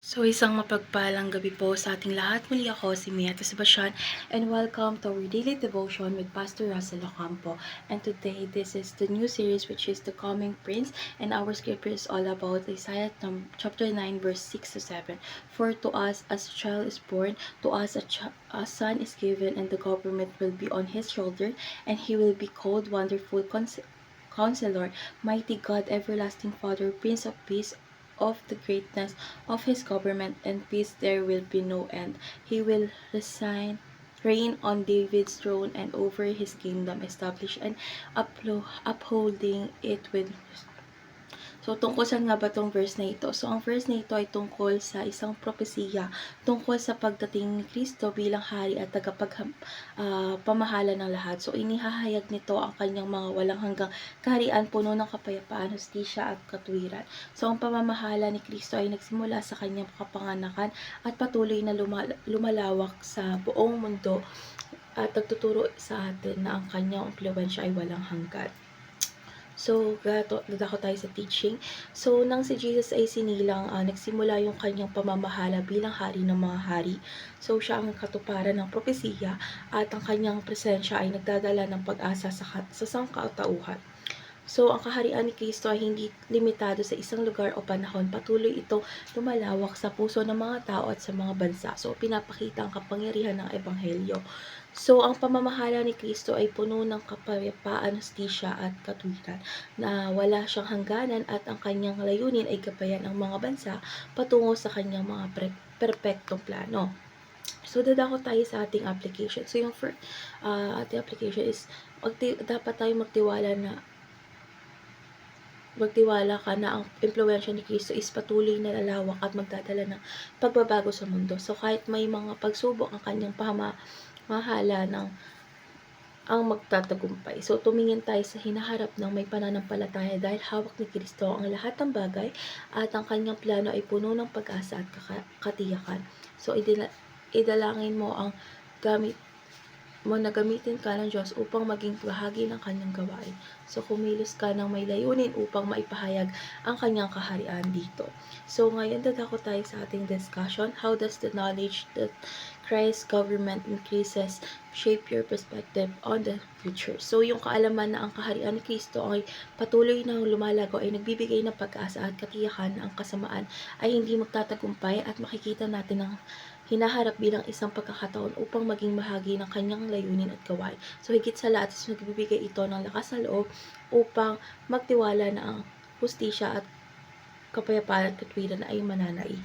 So isang mapagpalang gabi po sa ating lahat. Muli ako si Mieta Sebastian and welcome to our daily devotion with Pastor Russell Ocampo. And today this is the new series which is The Coming Prince, and our scripture is all about Isaiah chapter 9 verse 6 to 7. For to us as a child is born, to us a son is given, and the government will be on his shoulder, and he will be called Wonderful Counselor, Mighty God, Everlasting Father, Prince of Peace. Of the greatness of his government and peace there will be no end. He will reign on David's throne and over his kingdom, establish and upholding it with. So, tungkol saan nga ba tong verse na ito? So, ang verse na ito ay tungkol sa isang propesiya tungkol sa pagdating ni Kristo bilang hari at tagapagpamahala ng lahat. So, inihahayag nito ang kanyang mga walang hanggang kaharian, puno ng kapayapaan, hustisya at katwiran. So, ang pamamahala ni Kristo ay nagsimula sa kanyang kapanganakan at patuloy na lumalawak sa buong mundo at nagtuturo sa atin na ang kanyang impluwensya ay walang hanggan. So, dadako tayo sa teaching. So, nang si Jesus ay sinilang, nagsimula yung kanyang pamamahala bilang hari ng mga hari. So, siya ang katuparan ng propesiya at ang kanyang presensya ay nagdadala ng pag-asa sa sangkatauhan. So, ang kaharian ni Kristo ay hindi limitado sa isang lugar o panahon. Patuloy ito lumalawak sa puso ng mga tao at sa mga bansa. So, pinapakita ang kapangyarihan ng Ebanghelyo. So, ang pamamahala ni Kristo ay puno ng kapayapaan, hustisya at katwiran na wala siyang hangganan, at ang kanyang layunin ay gabayan ang mga bansa patungo sa kanyang mga perpektong plano. So, dadako tayo sa ating application. So, yung first ating application is dapat tayo magtiwala ka na ang impluwensya ni Kristo is patuloy na lalawak at magdadala ng pagbabago sa mundo. So, kahit may mga pagsubok ang kanyang pamamahala ang magtatagumpay. So, tumingin tayo sa hinaharap ng may pananampalataya dahil hawak ni Kristo ang lahat ng bagay at ang kanyang plano ay puno ng pag-asa at katiyakan. So, idalangin mo ang gamitin ka ng Diyos upang maging bahagi ng kanyang gawain. So, kumilos ka ng may layunin upang maipahayag ang kanyang kaharian dito. So, ngayon dadako tayo sa ating discussion. How does the knowledge that Christ's government increases shape your perspective on the future? So, yung kaalaman na ang kaharian ni Kristo ay patuloy na lumalago ay nagbibigay ng pag-asa at katiyakan na ang kasamaan ay hindi magtatagumpay, at makikita natin ang hinaharap bilang isang pagkakataon upang maging bahagi ng kanyang layunin at gawain. So, higit sa lahat, nagbibigay ito ng lakas sa loob upang magtiwala na ang hustisya at kapayapaan at katwiran ay mananaig.